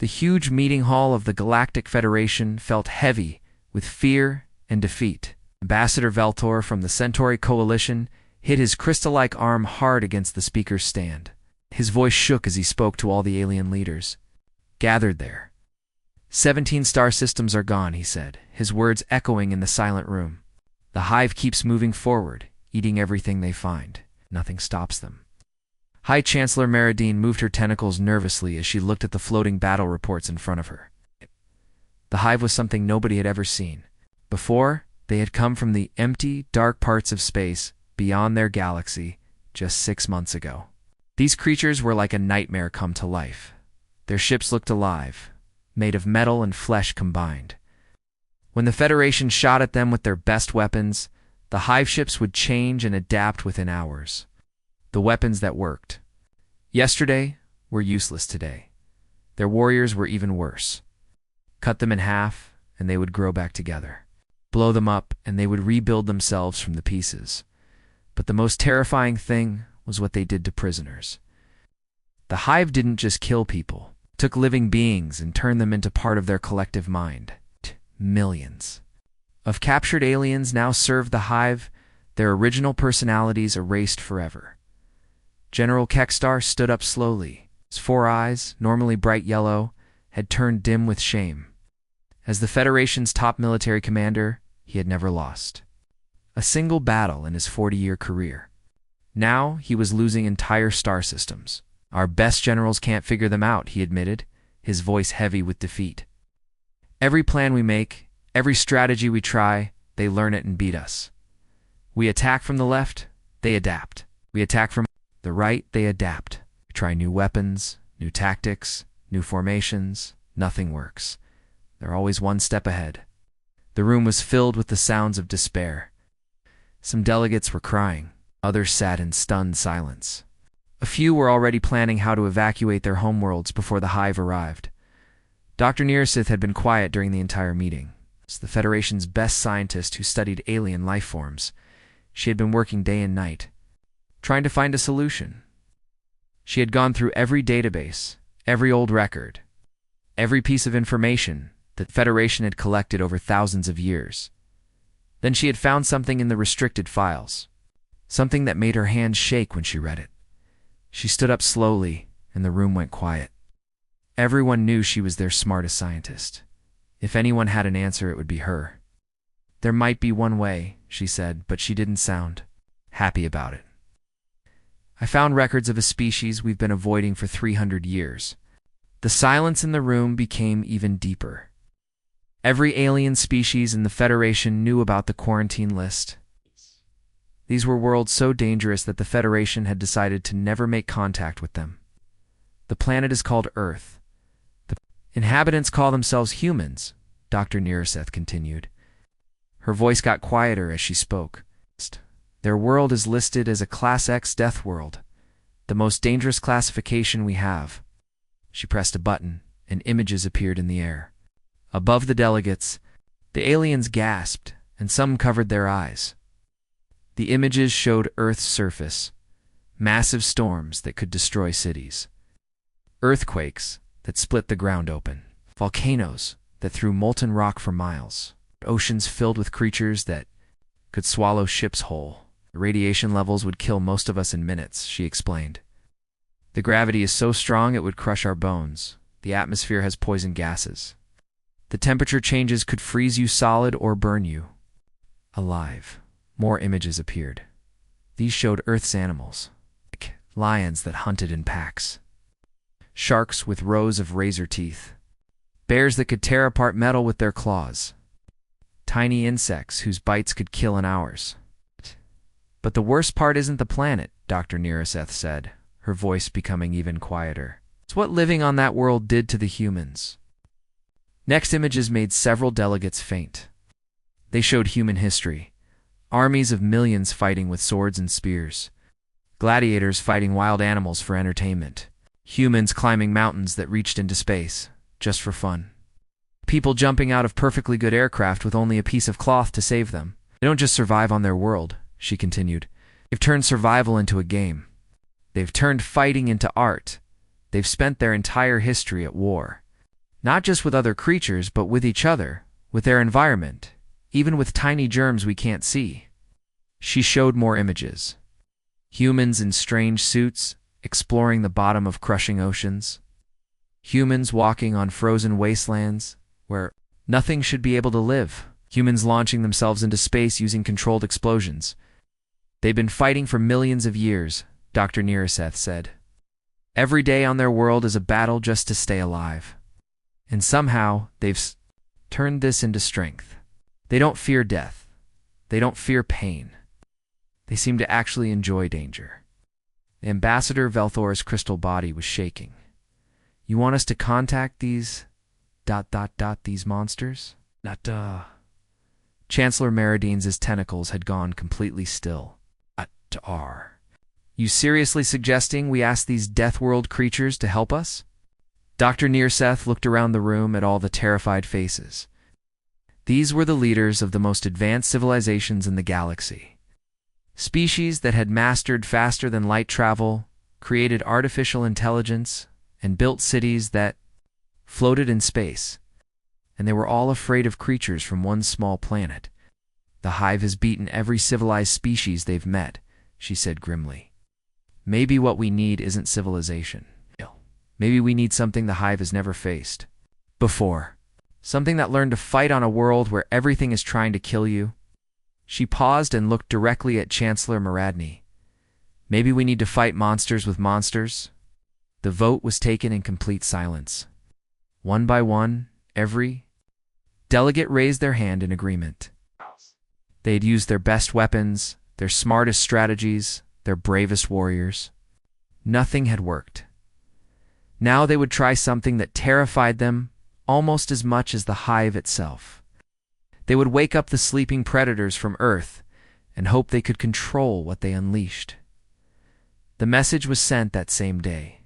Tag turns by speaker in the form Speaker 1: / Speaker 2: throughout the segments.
Speaker 1: The huge meeting hall of the Galactic Federation felt heavy with fear and defeat. Ambassador Veltor from the Centauri Coalition hit his crystal-like arm hard against the speaker's stand. His voice shook as he spoke to all the alien leaders gathered there. 17 star systems are gone, he said, his words echoing in the silent room. The hive keeps moving forward, eating everything they find. Nothing stops them. High Chancellor Meridine moved her tentacles nervously as she looked at the floating battle reports in front of her. The hive was something nobody had ever seen. Before, they had come from the empty, dark parts of space beyond their galaxy just 6 months ago. These creatures were like a nightmare come to life. Their ships looked alive, made of metal and flesh combined. When the Federation shot at them with their best weapons, the hive ships would change and adapt within hours. The weapons that worked yesterday were useless today. Their warriors were even worse. Cut them in half, and they would grow back together. Blow them up, and they would rebuild themselves from the pieces. But the most terrifying thing was what they did to prisoners. The hive didn't just kill people, it took living beings and turned them into part of their collective mind. Millions of captured aliens now served the hive, their original personalities erased forever. General Kekstar stood up slowly. His 4 eyes, normally bright yellow, had turned dim with shame. As the Federation's top military commander, he had never lost a single battle in his 40-year career. Now he was losing entire star systems. Our best generals can't figure them out, he admitted, his voice heavy with defeat. Every plan we make, every strategy we try, they learn it and beat us. We attack from the left, they adapt. We attack from the right, they adapt. We try new weapons, new tactics, new formations. Nothing works. They're always one step ahead. The room was filled with the sounds of despair. Some delegates were crying. Others sat in stunned silence. A few were already planning how to evacuate their homeworlds before the hive arrived. Dr. Nearsith had been quiet during the entire meeting. As the Federation's best scientist who studied alien life forms, she had been working day and night, trying to find a solution. She had gone through every database, every old record, every piece of information that the Federation had collected over thousands of years. Then she had found something in the restricted files, something that made her hands shake when she read it. She stood up slowly, and the room went quiet. Everyone knew she was their smartest scientist. If anyone had an answer, it would be her. There might be one way, she said, but she didn't sound happy about it. I found records of a species we've been avoiding for 300 years. The silence in the room became even deeper. Every alien species in the Federation knew about the quarantine list. These were worlds so dangerous that the Federation had decided to never make contact with them. The planet is called Earth. The inhabitants call themselves humans, Dr. Nearseth continued. Her voice got quieter as she spoke. Their world is listed as a Class X death world, the most dangerous classification we have. She pressed a button, and images appeared in the air. Above the delegates, the aliens gasped, and some covered their eyes. The images showed Earth's surface, massive storms that could destroy cities, earthquakes that split the ground open, volcanoes that threw molten rock for miles, oceans filled with creatures that could swallow ships whole. The radiation levels would kill most of us in minutes, she explained. The gravity is so strong it would crush our bones. The atmosphere has poison gases. The temperature changes could freeze you solid or burn you alive. More images appeared. These showed Earth's animals, like lions that hunted in packs, sharks with rows of razor teeth, bears that could tear apart metal with their claws, tiny insects whose bites could kill in hours. But the worst part isn't the planet, Dr. Nearseth said, her voice becoming even quieter. It's what living on that world did to the humans. Next images made several delegates faint. They showed human history. Armies of millions fighting with swords and spears. Gladiators fighting wild animals for entertainment. Humans climbing mountains that reached into space, just for fun. People jumping out of perfectly good aircraft with only a piece of cloth to save them. They don't just survive on their world, she continued. They've turned survival into a game. They've turned fighting into art. They've spent their entire history at war. Not just with other creatures, but with each other, with their environment, even with tiny germs we can't see. She showed more images. Humans in strange suits, exploring the bottom of crushing oceans. Humans walking on frozen wastelands, where nothing should be able to live. Humans launching themselves into space using controlled explosions. They've been fighting for millions of years, Dr. Narration said. Every day on their world is a battle just to stay alive. And somehow, they've turned this into strength. They don't fear death. They don't fear pain. They seem to actually enjoy danger. The Ambassador Velthor's crystal body was shaking. You want us to contact these... these monsters? Chancellor Meridian's tentacles had gone completely still. You seriously suggesting we ask these Deathworld creatures to help us? Dr. Nearseth looked around the room at all the terrified faces. These were the leaders of the most advanced civilizations in the galaxy. Species that had mastered faster than light travel, created artificial intelligence, and built cities that floated in space. And they were all afraid of creatures from one small planet. The Hive has beaten every civilized species they've met, she said grimly. Maybe what we need isn't civilization. Maybe we need something the Hive has never faced before. Something that learned to fight on a world where everything is trying to kill you. She paused and looked directly at Chancellor Maradni. Maybe we need to fight monsters with monsters? The vote was taken in complete silence. One by one, every delegate raised their hand in agreement. They had used their best weapons, their smartest strategies, their bravest warriors. Nothing had worked. Now they would try something that terrified them almost as much as the Hive itself. They would wake up the sleeping predators from Earth and hope they could control what they unleashed. The message was sent that same day.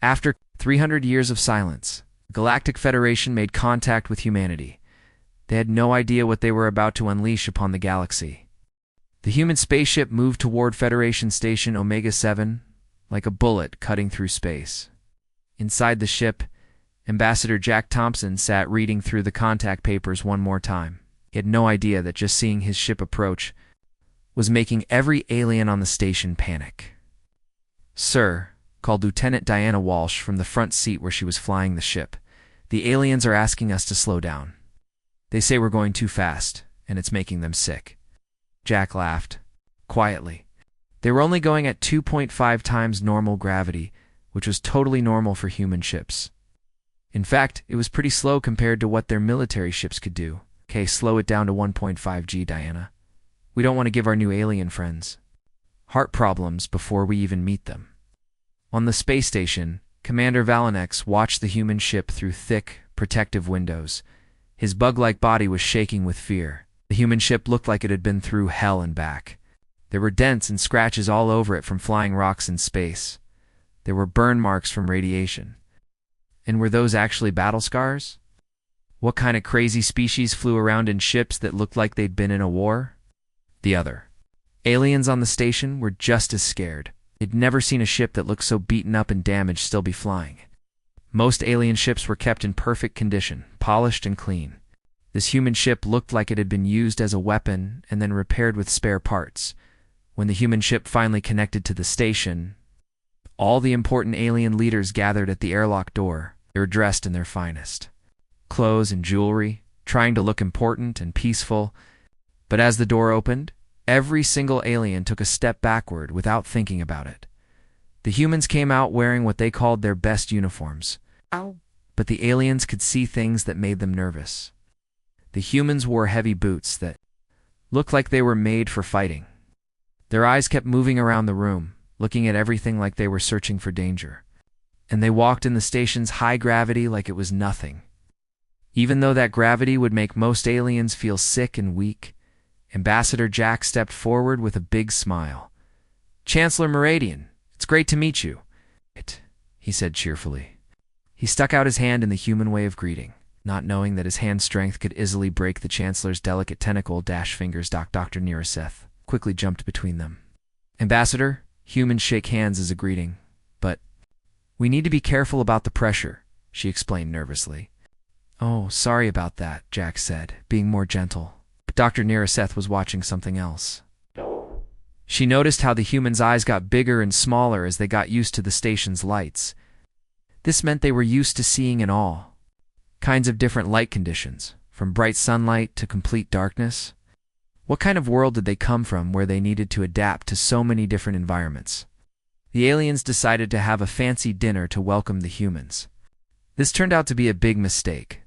Speaker 1: After 300 years of silence, the Galactic Federation made contact with humanity. They had no idea what they were about to unleash upon the galaxy. The human spaceship moved toward Federation Station Omega-7 like a bullet cutting through space. Inside the ship, Ambassador Jack Thompson sat reading through the contact papers one more time. He had no idea that just seeing his ship approach was making every alien on the station panic. "Sir," called Lieutenant Diana Walsh from the front seat where she was flying the ship, "the aliens are asking us to slow down. They say we're going too fast, and it's making them sick." Jack laughed, quietly. They were only going at 2.5 times normal gravity, which was totally normal for human ships. In fact, it was pretty slow compared to what their military ships could do. Okay, slow it down to 1.5 G, Diana. We don't want to give our new alien friends heart problems before we even meet them. On the space station, Commander Valenex watched the human ship through thick, protective windows. His bug-like body was shaking with fear. The human ship looked like it had been through hell and back. There were dents and scratches all over it from flying rocks in space. There were burn marks from radiation. And were those actually battle scars? What kind of crazy species flew around in ships that looked like they'd been in a war? The other aliens on the station were just as scared. They'd never seen a ship that looked so beaten up and damaged still be flying. Most alien ships were kept in perfect condition, polished and clean. This human ship looked like it had been used as a weapon and then repaired with spare parts. When the human ship finally connected to the station, all the important alien leaders gathered at the airlock door. They were dressed in their finest clothes and jewelry, trying to look important and peaceful. But as the door opened, every single alien took a step backward without thinking about it. The humans came out wearing what they called their best uniforms. But the aliens could see things that made them nervous. The humans wore heavy boots that looked like they were made for fighting. Their eyes kept moving around the room, looking at everything like they were searching for danger. And they walked in the station's high gravity like it was nothing. Even though that gravity would make most aliens feel sick and weak, Ambassador Jack stepped forward with a big smile. "Chancellor Meridian, it's great to meet you," he said cheerfully. He stuck out his hand in the human way of greeting, not knowing that his hand strength could easily break the Chancellor's delicate tentacle-fingers. Dr. Nearseth quickly jumped between them. "Ambassador, humans shake hands as a greeting, but we need to be careful about the pressure. she explained nervously. "Oh, sorry about that," Jack said, being more gentle. But Dr. Naraseth was watching something else. She noticed how the humans' eyes got bigger and smaller as they got used to the station's lights. This meant they were used to seeing in all kinds of different light conditions, from bright sunlight to complete darkness. What kind of world did they come from where they needed to adapt to so many different environments? The aliens decided to have a fancy dinner to welcome the humans. This turned out to be a big mistake.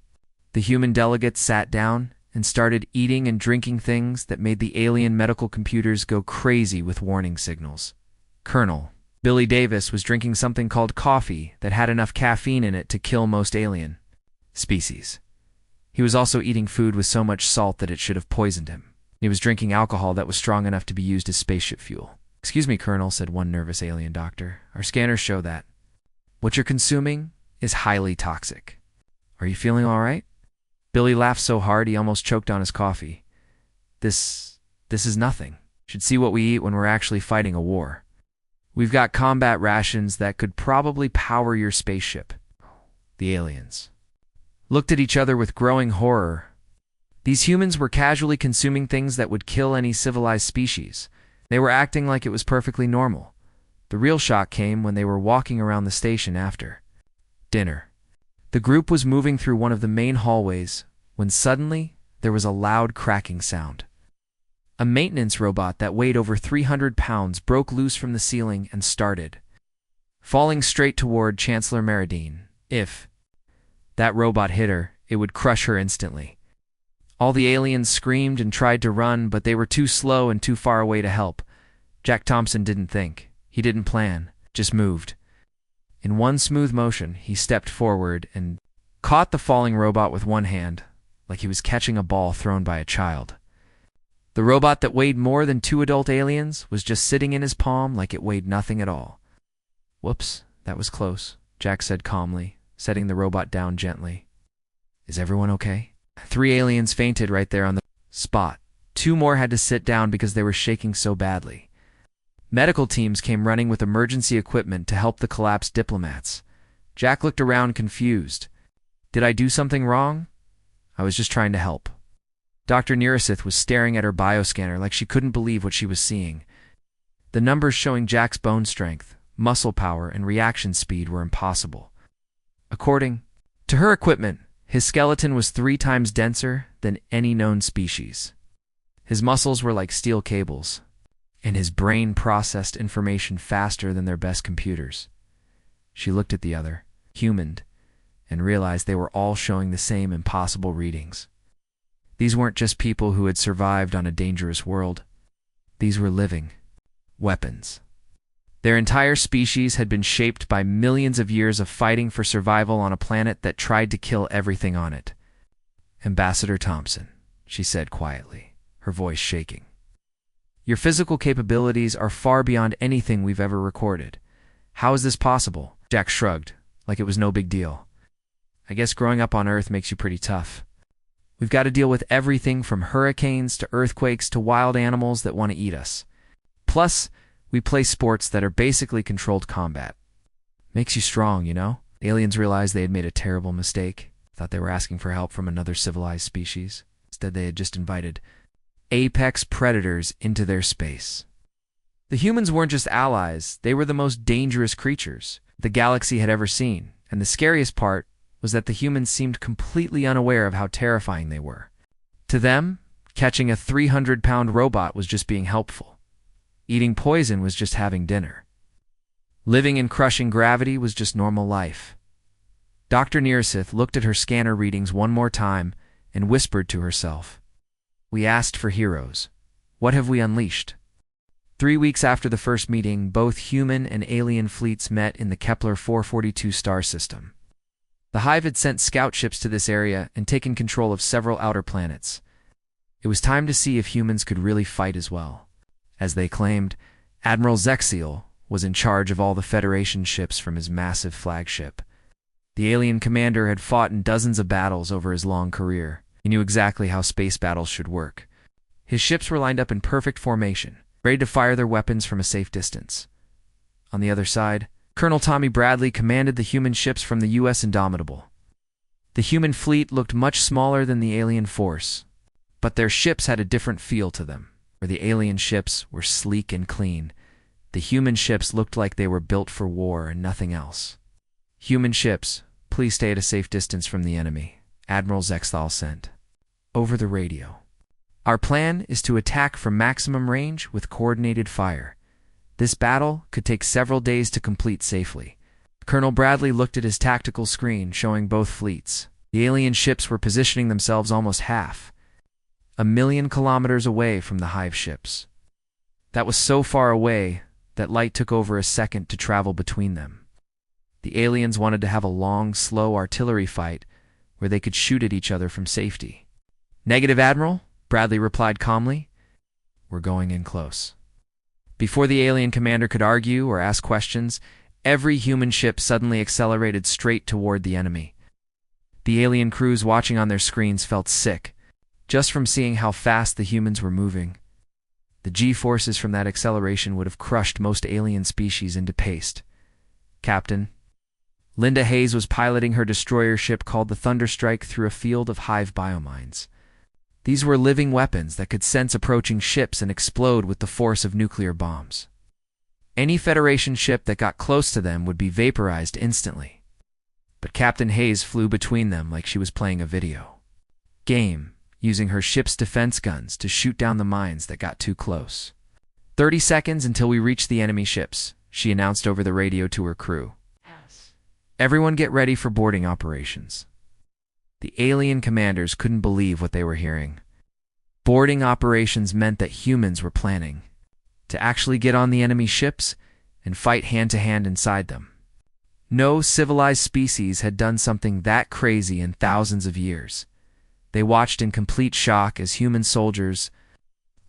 Speaker 1: The human delegates sat down and started eating and drinking things that made the alien medical computers go crazy with warning signals. Colonel Billy Davis was drinking something called coffee that had enough caffeine in it to kill most alien species. He was also eating food with so much salt that it should have poisoned him. He was drinking alcohol that was strong enough to be used as spaceship fuel. "Excuse me, Colonel," said one nervous alien doctor. "Our scanners show that what you're consuming is highly toxic. Are you feeling all right?" Billy laughed so hard he almost choked on his coffee. This is nothing. Should see what we eat when we're actually fighting a war. We've got combat rations that could probably power your spaceship." The aliens looked at each other with growing horror. These humans were casually consuming things that would kill any civilized species. They were acting like it was perfectly normal. The real shock came when they were walking around the station after dinner. The group was moving through one of the main hallways when suddenly there was a loud cracking sound. A maintenance robot that weighed over 300 pounds broke loose from the ceiling and started falling straight toward Chancellor Meridine. If that robot hit her, it would crush her instantly. All the aliens screamed and tried to run, but they were too slow and too far away to help. Jack Thompson didn't think. He didn't plan, just moved. In one smooth motion, he stepped forward and caught the falling robot with one hand, like he was catching a ball thrown by a child. The robot that weighed more than 2 adult aliens was just sitting in his palm like it weighed nothing at all. "Whoops, that was close," Jack said calmly, setting the robot down gently. "Is everyone okay?" 3 aliens fainted right there on the spot. 2 more had to sit down because they were shaking so badly. Medical teams came running with emergency equipment to help the collapsed diplomats. Jack looked around confused. "Did I do something wrong?" "I was just trying to help." Dr. Naraseth was staring at her bioscanner like she couldn't believe what she was seeing. The numbers showing Jack's bone strength, muscle power, and reaction speed were impossible. According to her equipment, his skeleton was 3 times denser than any known species. His muscles were like steel cables, and his brain processed information faster than their best computers. She looked at the other, human, and realized they were all showing the same impossible readings. These weren't just people who had survived on a dangerous world. These were living weapons. Their entire species had been shaped by millions of years of fighting for survival on a planet that tried to kill everything on it. "Ambassador Thompson," she said quietly, her voice shaking. "Your physical capabilities are far beyond anything we've ever recorded. How is this possible?" Jack shrugged, like it was no big deal. "I guess growing up on Earth makes you pretty tough. We've got to deal with everything from hurricanes to earthquakes to wild animals that want to eat us. Plus, we play sports that are basically controlled combat. Makes you strong, you know?" Aliens realized they had made a terrible mistake. Thought they were asking for help from another civilized species. Instead, they had just invited apex predators into their space. The humans weren't just allies, they were the most dangerous creatures the galaxy had ever seen, and the scariest part was that the humans seemed completely unaware of how terrifying they were. To them, catching a 300-pound robot was just being helpful. Eating poison was just having dinner. Living in crushing gravity was just normal life. Dr. Naraseth looked at her scanner readings one more time and whispered to herself, "We asked for heroes. What have we unleashed?" 3 weeks after the first meeting, both human and alien fleets met in the Kepler 442 star system. The Hive had sent scout ships to this area and taken control of several outer planets. It was time to see if humans could really fight as well. As they claimed, Admiral Zexiel was in charge of all the Federation ships from his massive flagship. The alien commander had fought in dozens of battles over his long career. He knew exactly how space battles should work. His ships were lined up in perfect formation, ready to fire their weapons from a safe distance. On the other side, Colonel Tommy Bradley commanded the human ships from the U.S. Indomitable. The human fleet looked much smaller than the alien force, but their ships had a different feel to them. Where the alien ships were sleek and clean, the human ships looked like they were built for war and nothing else. "Human ships, please stay at a safe distance from the enemy," Admiral Zexthal sent. Over the radio. "Our plan is to attack from maximum range with coordinated fire. This battle could take several days to complete safely." Colonel Bradley looked at his tactical screen showing both fleets. The alien ships were positioning themselves almost 500,000 kilometers away from the hive ships. That was so far away that light took over a second to travel between them. The aliens wanted to have a long, slow artillery fight where they could shoot at each other from safety. "Negative, Admiral," Bradley replied calmly. "We're going in close." Before the alien commander could argue or ask questions, every human ship suddenly accelerated straight toward the enemy. The alien crews watching on their screens felt sick, just from seeing how fast the humans were moving. The G-forces from that acceleration would have crushed most alien species into paste. "Captain." Linda Hayes was piloting her destroyer ship called the Thunderstrike through a field of hive biomines. These were living weapons that could sense approaching ships and explode with the force of nuclear bombs. Any Federation ship that got close to them would be vaporized instantly. But Captain Hayes flew between them like she was playing a video game, using her ship's defense guns to shoot down the mines that got too close. 30 seconds until we reach the enemy ships," she announced over the radio to her crew. "Everyone get ready for boarding operations." The alien commanders couldn't believe what they were hearing. Boarding operations meant that humans were planning to actually get on the enemy ships and fight hand-to-hand inside them. No civilized species had done something that crazy in thousands of years. They watched in complete shock as human soldiers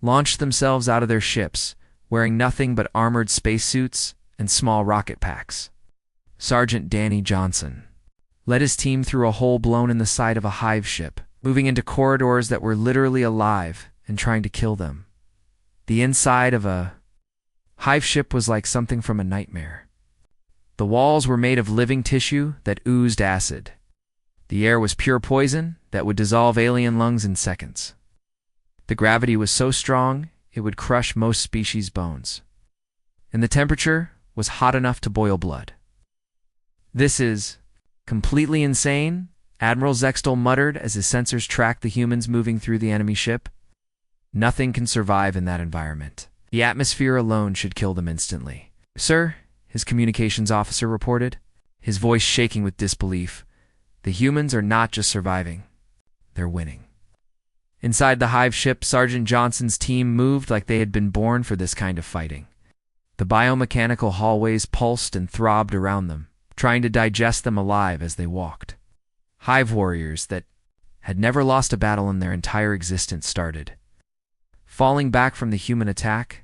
Speaker 1: launched themselves out of their ships, wearing nothing but armored spacesuits and small rocket packs. Sergeant Danny Johnson led his team through a hole blown in the side of a hive ship, moving into corridors that were literally alive and trying to kill them. The inside of a hive ship was like something from a nightmare. The walls were made of living tissue that oozed acid. The air was pure poison that would dissolve alien lungs in seconds. The gravity was so strong it would crush most species' bones. And the temperature was hot enough to boil blood. "This is completely insane," Admiral Zexthal muttered as his sensors tracked the humans moving through the enemy ship. "Nothing can survive in that environment. The atmosphere alone should kill them instantly." "Sir," his communications officer reported, his voice shaking with disbelief, "the humans are not just surviving, they're winning." Inside the hive ship, Sergeant Johnson's team moved like they had been born for this kind of fighting. The biomechanical hallways pulsed and throbbed around them, trying to digest them alive as they walked. Hive warriors that had never lost a battle in their entire existence started falling back from the human attack.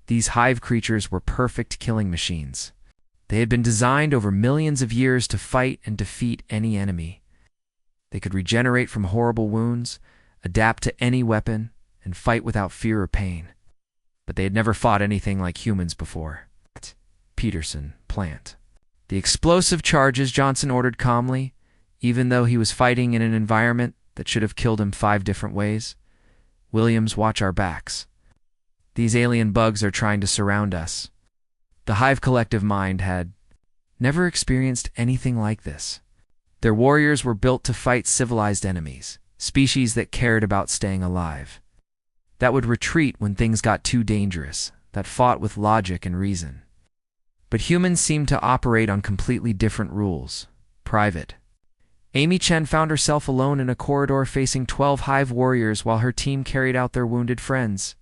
Speaker 1: These hive creatures were perfect killing machines. They had been designed over millions of years to fight and defeat any enemy. They could regenerate from horrible wounds, adapt to any weapon, and fight without fear or pain. But they had never fought anything like humans before. Peterson, plant the explosive charges, Johnson ordered calmly, even though he was fighting in an environment that should have killed him 5 different ways. "Williams, watch our backs. These alien bugs are trying to surround us." The Hive collective mind had never experienced anything like this. Their warriors were built to fight civilized enemies, species that cared about staying alive, that would retreat when things got too dangerous, that fought with logic and reason. But humans seemed to operate on completely different rules. Private. Amy Chen found herself alone in a corridor facing 12 Hive warriors while her team carried out their wounded friends.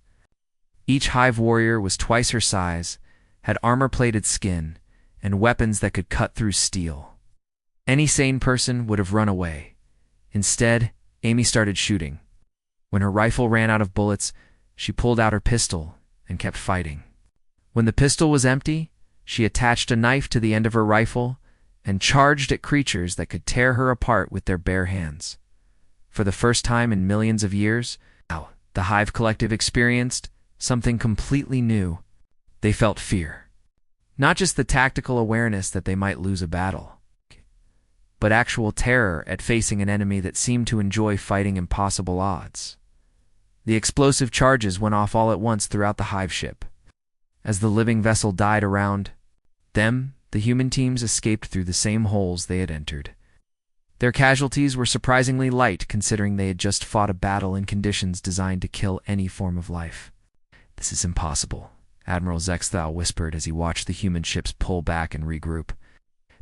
Speaker 1: Each Hive warrior was twice her size, had armor-plated skin, and weapons that could cut through steel. Any sane person would have run away. Instead, Amy started shooting. When her rifle ran out of bullets, she pulled out her pistol and kept fighting. When the pistol was empty, she attached a knife to the end of her rifle and charged at creatures that could tear her apart with their bare hands. For the first time in millions of years, the Hive collective experienced something completely new. They felt fear. Not just the tactical awareness that they might lose a battle, but actual terror at facing an enemy that seemed to enjoy fighting impossible odds. The explosive charges went off all at once throughout the hive ship. As the living vessel died around them, the human teams escaped through the same holes they had entered. Their casualties were surprisingly light considering they had just fought a battle in conditions designed to kill any form of life. "This is impossible," Admiral Zexthal whispered as he watched the human ships pull back and regroup.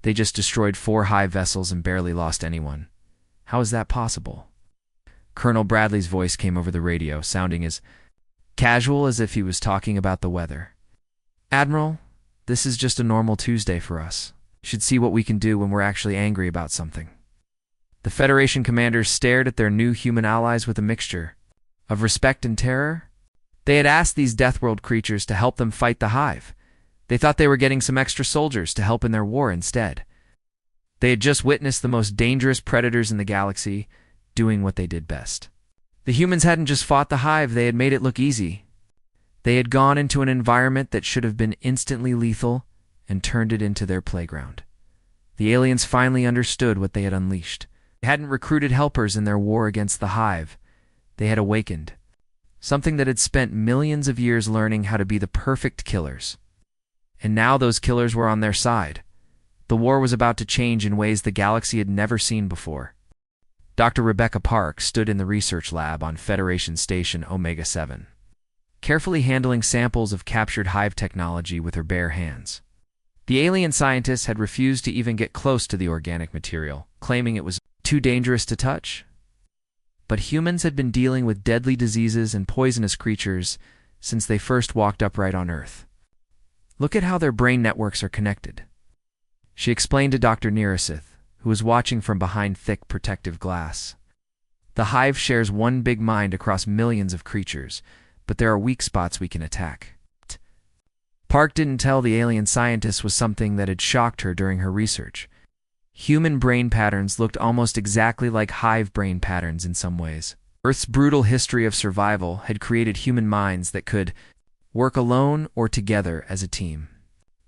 Speaker 1: "They just destroyed 4 hive vessels and barely lost anyone. How is that possible?" Colonel Bradley's voice came over the radio, sounding as casual as if he was talking about the weather. "Admiral, this is just a normal Tuesday for us. You should see what we can do when we're actually angry about something." The Federation commanders stared at their new human allies with a mixture of respect and terror. They had asked these Deathworld creatures to help them fight the hive. They thought they were getting some extra soldiers to help in their war instead. They had just witnessed the most dangerous predators in the galaxy doing what they did best. The humans hadn't just fought the hive, they had made it look easy. They had gone into an environment that should have been instantly lethal and turned it into their playground. The aliens finally understood what they had unleashed. They hadn't recruited helpers in their war against the hive. They had awakened something that had spent millions of years learning how to be the perfect killers. And now those killers were on their side. The war was about to change in ways the galaxy had never seen before. Dr. Rebecca Park stood in the research lab on Federation Station Omega-7, carefully handling samples of captured hive technology with her bare hands. The alien scientists had refused to even get close to the organic material, claiming it was too dangerous to touch. But humans had been dealing with deadly diseases and poisonous creatures since they first walked upright on Earth. "Look at how their brain networks are connected," she explained to Dr. Neerasith, who was watching from behind thick protective glass. "The hive shares one big mind across millions of creatures, but there are weak spots we can attack." Park didn't tell the alien scientist was something that had shocked her during her research. Human brain patterns looked almost exactly like hive brain patterns in some ways. Earth's brutal history of survival had created human minds that could work alone or together as a team.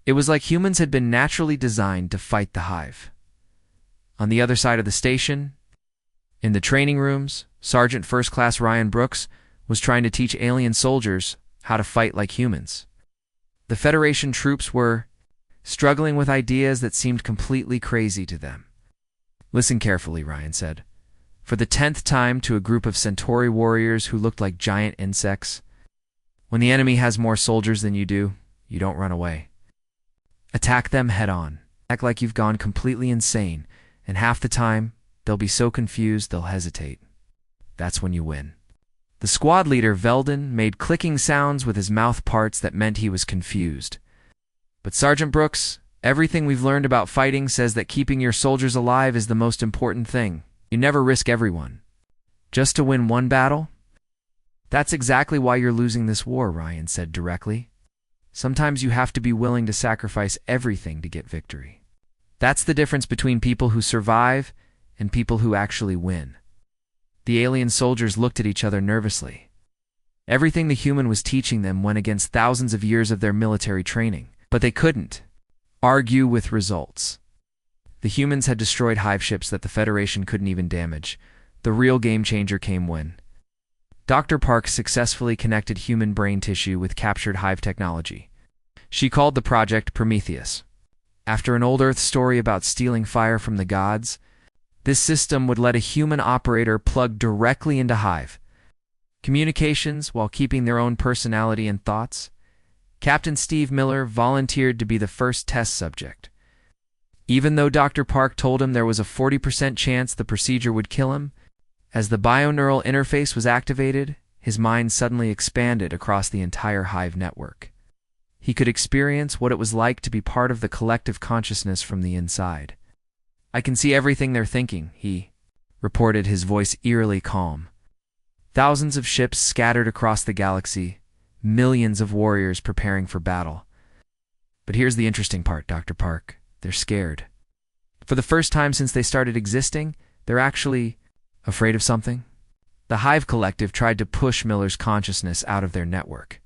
Speaker 1: It was like humans had been naturally designed to fight the hive. On the other side of the station, in the training rooms, Sergeant First Class Ryan Brooks was trying to teach alien soldiers how to fight like humans. The Federation troops were struggling with ideas that seemed completely crazy to them. "Listen carefully," Ryan said. "For the 10th time to a group of Centauri warriors who looked like giant insects. When the enemy has more soldiers than you do, you don't run away. Attack them head on. Act like you've gone completely insane, and half the time, they'll be so confused they'll hesitate. That's when you win." The squad leader, Veldon, made clicking sounds with his mouth parts that meant he was confused. "But Sergeant Brooks, everything we've learned about fighting says that keeping your soldiers alive is the most important thing. You never risk everyone. Just to win one battle?" "That's exactly why you're losing this war," Ryan said directly. "Sometimes you have to be willing to sacrifice everything to get victory. That's the difference between people who survive and people who actually win." The alien soldiers looked at each other nervously. Everything the human was teaching them went against thousands of years of their military training. But they couldn't argue with results. The humans had destroyed hive ships that the Federation couldn't even damage. The real game changer came when Dr. Park successfully connected human brain tissue with captured hive technology. She called the project Prometheus. After an old Earth story about stealing fire from the gods, this system would let a human operator plug directly into hive communications while keeping their own personality and thoughts. Captain Steve Miller volunteered to be the first test subject. Even though Dr. Park told him there was a 40% chance the procedure would kill him, as the bioneural interface was activated, his mind suddenly expanded across the entire hive network. He could experience what it was like to be part of the collective consciousness from the inside. "I can see everything they're thinking," he reported, his voice eerily calm. Thousands of ships scattered across the galaxy, millions of warriors preparing for battle. But here's the interesting part, Dr. Park. They're scared. For the first time since they started existing, they're actually afraid of something. The Hive Collective tried to push Miller's consciousness out of their network.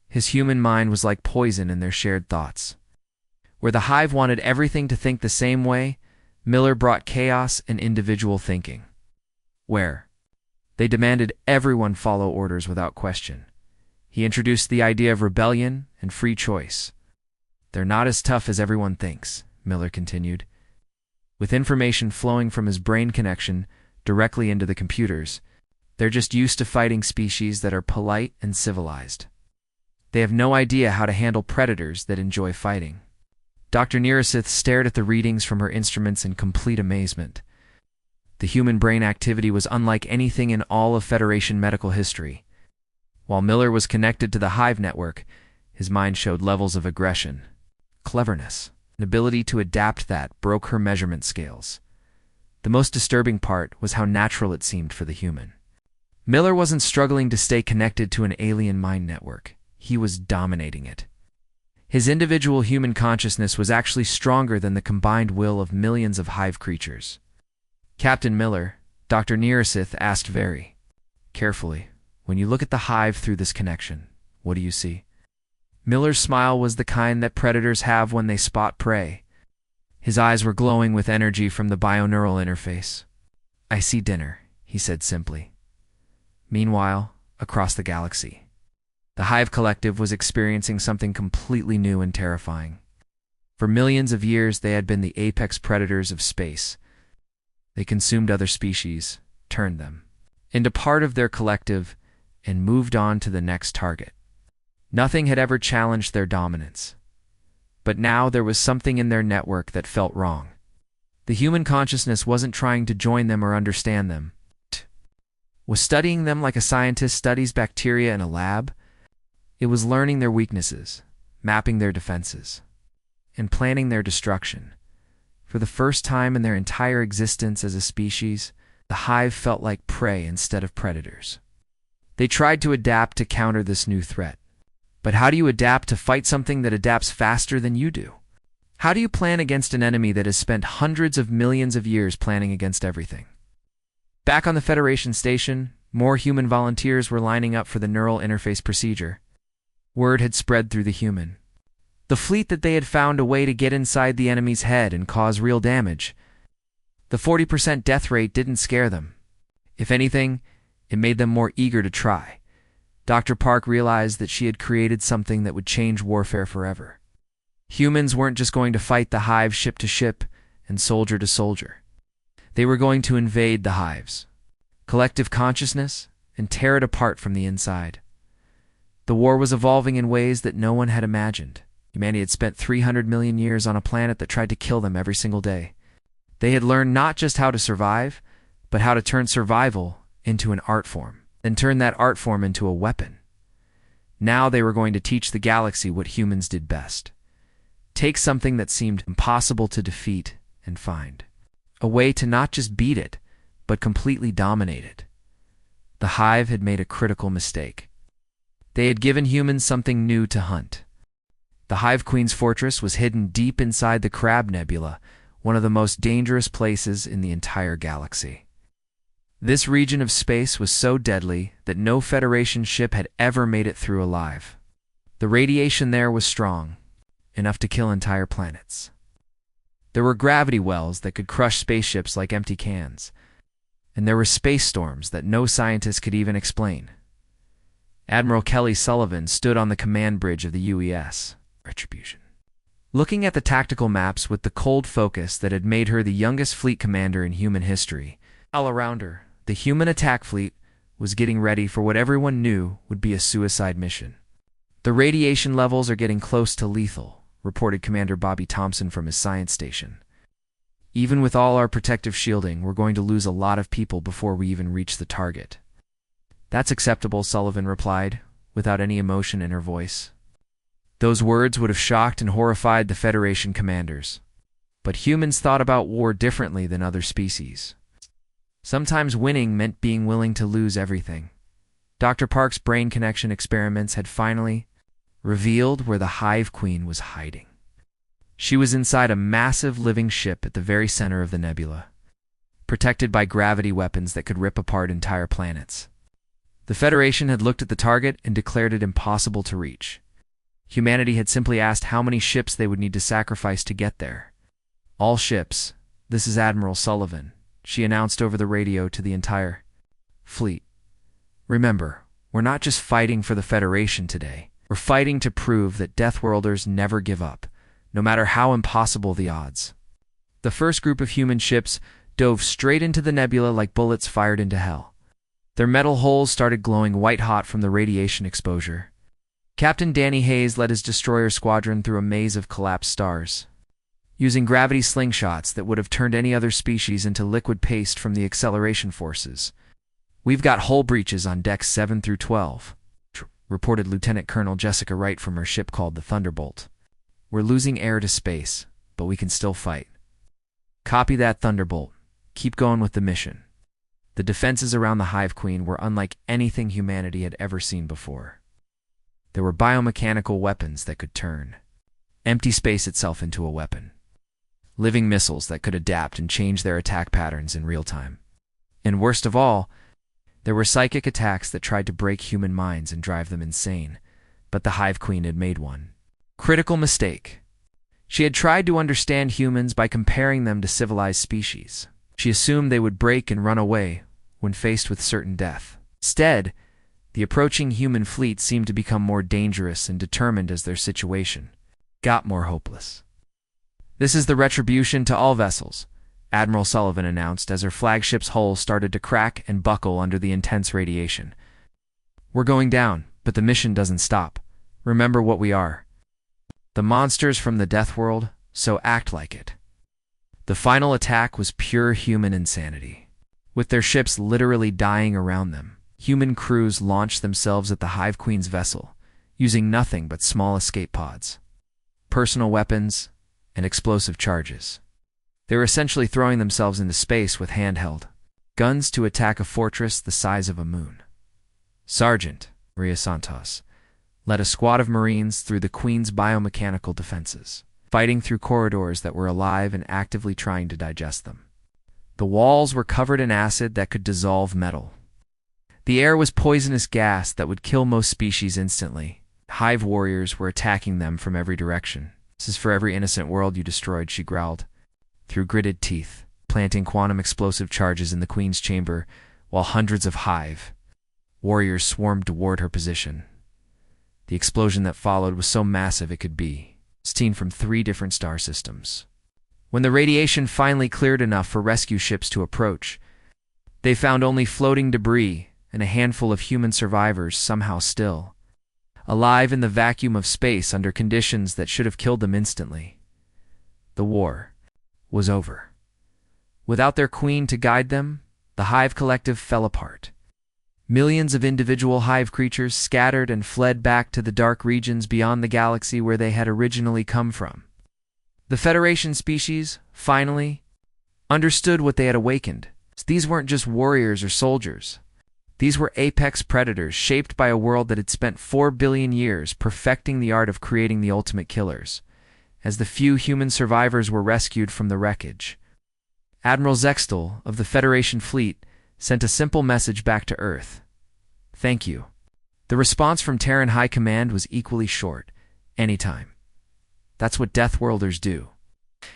Speaker 1: His human mind was like poison in their shared thoughts. Where the Hive wanted everything to think the same way, Miller brought chaos and individual thinking. Where they demanded everyone follow orders without question. He introduced the idea of rebellion and free choice. They're not as tough as everyone thinks, Miller continued. With information flowing from his brain connection directly into the computers, they're just used to fighting species that are polite and civilized. They have no idea how to handle predators that enjoy fighting. Dr. Neresith stared at the readings from her instruments in complete amazement. The human brain activity was unlike anything in all of Federation medical history. While Miller was connected to the Hive network, his mind showed levels of aggression, cleverness, and ability to adapt that broke her measurement scales. The most disturbing part was how natural it seemed for the human. Miller wasn't struggling to stay connected to an alien mind network. He was dominating it. His individual human consciousness was actually stronger than the combined will of millions of Hive creatures. Captain Miller, Dr. Neresith asked very carefully, "When you look at the Hive through this connection, what do you see?" Miller's smile was the kind that predators have when they spot prey. His eyes were glowing with energy from the bioneural interface. "I see dinner," he said simply. Meanwhile, across the galaxy, the Hive Collective was experiencing something completely new and terrifying. For millions of years, they had been the apex predators of space. They consumed other species, turned them into part of their collective, and moved on to the next target. Nothing had ever challenged their dominance. But now there was something in their network that felt wrong. The human consciousness wasn't trying to join them or understand them. It was studying them like a scientist studies bacteria in a lab. It was learning their weaknesses, mapping their defenses, and planning their destruction. For the first time in their entire existence as a species, the Hive felt like prey instead of predators. They tried to adapt to counter this new threat. But how do you adapt to fight something that adapts faster than you do? How do you plan against an enemy that has spent hundreds of millions of years planning against everything? Back on the Federation station, more human volunteers were lining up for the neural interface procedure. Word had spread through the human. The fleet that they had found a way to get inside the enemy's head and cause real damage. The 40% death rate didn't scare them. If anything, it made them more eager to try. Dr. Park realized that she had created something that would change warfare forever. Humans weren't just going to fight the Hive ship to ship and soldier to soldier. They were going to invade the Hive's collective consciousness and tear it apart from the inside. The war was evolving in ways that no one had imagined. Humanity had spent 300 million years on a planet that tried to kill them every single day. They had learned not just how to survive, but how to turn survival into an art form, then turn that art form into a weapon. Now they were going to teach the galaxy what humans did best. Take something that seemed impossible to defeat and find a way to not just beat it, but completely dominate it. The Hive had made a critical mistake. They had given humans something new to hunt. The Hive Queen's fortress was hidden deep inside the Crab Nebula, one of the most dangerous places in the entire galaxy. This region of space was so deadly that no Federation ship had ever made it through alive. The radiation there was strong, enough to kill entire planets. There were gravity wells that could crush spaceships like empty cans, and there were space storms that no scientist could even explain. Admiral Kelly Sullivan stood on the command bridge of the UES, Retribution, looking at the tactical maps with the cold focus that had made her the youngest fleet commander in human history. All around her, the human attack fleet was getting ready for what everyone knew would be a suicide mission. "The radiation levels are getting close to lethal," reported Commander Bobby Thompson from his science station. "Even with all our protective shielding, we're going to lose a lot of people before we even reach the target." "That's acceptable," Sullivan replied, without any emotion in her voice. Those words would have shocked and horrified the Federation commanders. But humans thought about war differently than other species. Sometimes winning meant being willing to lose everything. Dr. Park's brain connection experiments had finally revealed where the Hive Queen was hiding. She was inside a massive living ship at the very center of the nebula, protected by gravity weapons that could rip apart entire planets. The Federation had looked at the target and declared it impossible to reach. Humanity had simply asked how many ships they would need to sacrifice to get there. "All ships. This is Admiral Sullivan," she announced over the radio to the entire fleet. "Remember, we're not just fighting for the Federation today. We're fighting to prove that Deathworlders never give up, no matter how impossible the odds." The first group of human ships dove straight into the nebula like bullets fired into hell. Their metal hulls started glowing white-hot from the radiation exposure. Captain Danny Hayes led his destroyer squadron through a maze of collapsed stars, using gravity slingshots that would have turned any other species into liquid paste from the acceleration forces. "We've got hull breaches on decks 7 through 12, reported Lieutenant Colonel Jessica Wright from her ship called the Thunderbolt. "We're losing air to space, but we can still fight." "Copy that, Thunderbolt. Keep going with the mission." The defenses around the Hive Queen were unlike anything humanity had ever seen before. There were biomechanical weapons that could turn empty space itself into a weapon. Living missiles that could adapt and change their attack patterns in real time. And worst of all, there were psychic attacks that tried to break human minds and drive them insane, but the Hive Queen had made one critical mistake. She had tried to understand humans by comparing them to civilized species. She assumed they would break and run away when faced with certain death. Instead, the approaching human fleet seemed to become more dangerous and determined as their situation got more hopeless. "This is the retribution to all vessels," Admiral Sullivan announced as her flagship's hull started to crack and buckle under the intense radiation. "We're going down, but the mission doesn't stop. Remember what we are. The monsters from the Death World, so act like it." The final attack was pure human insanity. With their ships literally dying around them, human crews launched themselves at the Hive Queen's vessel, using nothing but small escape pods, personal weapons, and explosive charges. They were essentially throwing themselves into space with handheld guns to attack a fortress the size of a moon. Sergeant Maria Santos led a squad of Marines through the Queen's biomechanical defenses, fighting through corridors that were alive and actively trying to digest them. The walls were covered in acid that could dissolve metal. The air was poisonous gas that would kill most species instantly. Hive warriors were attacking them from every direction. "This is for every innocent world you destroyed," she growled through gritted teeth, planting quantum explosive charges in the Queen's chamber while hundreds of Hive warriors swarmed toward her position. The explosion that followed was so massive it could be seen from 3 different star systems. When the radiation finally cleared enough for rescue ships to approach, they found only floating debris and a handful of human survivors somehow still alive in the vacuum of space under conditions that should have killed them instantly. The war was over. Without their queen to guide them, the Hive Collective fell apart. Millions of individual Hive creatures scattered and fled back to the dark regions beyond the galaxy where they had originally come from. The Federation species, finally, understood what they had awakened. These weren't just warriors or soldiers. These were apex predators shaped by a world that had spent 4 billion years perfecting the art of creating the ultimate killers. As the few human survivors were rescued from the wreckage, Admiral Zextel of the Federation fleet sent a simple message back to Earth. "Thank you." The response from Terran High Command was equally short. "Anytime." That's what Deathworlders do.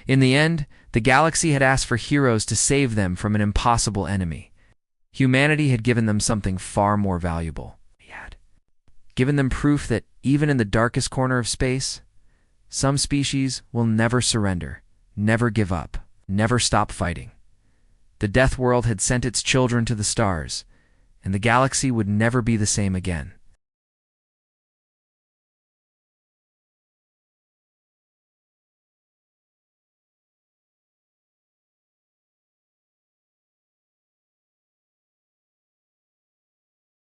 Speaker 1: In the end, the galaxy had asked for heroes to save them from an impossible enemy. Humanity had given them something far more valuable. He had given them proof that even in the darkest corner of space, some species will never surrender, never give up, never stop fighting. The Death World had sent its children to the stars, and the galaxy would never be the same again.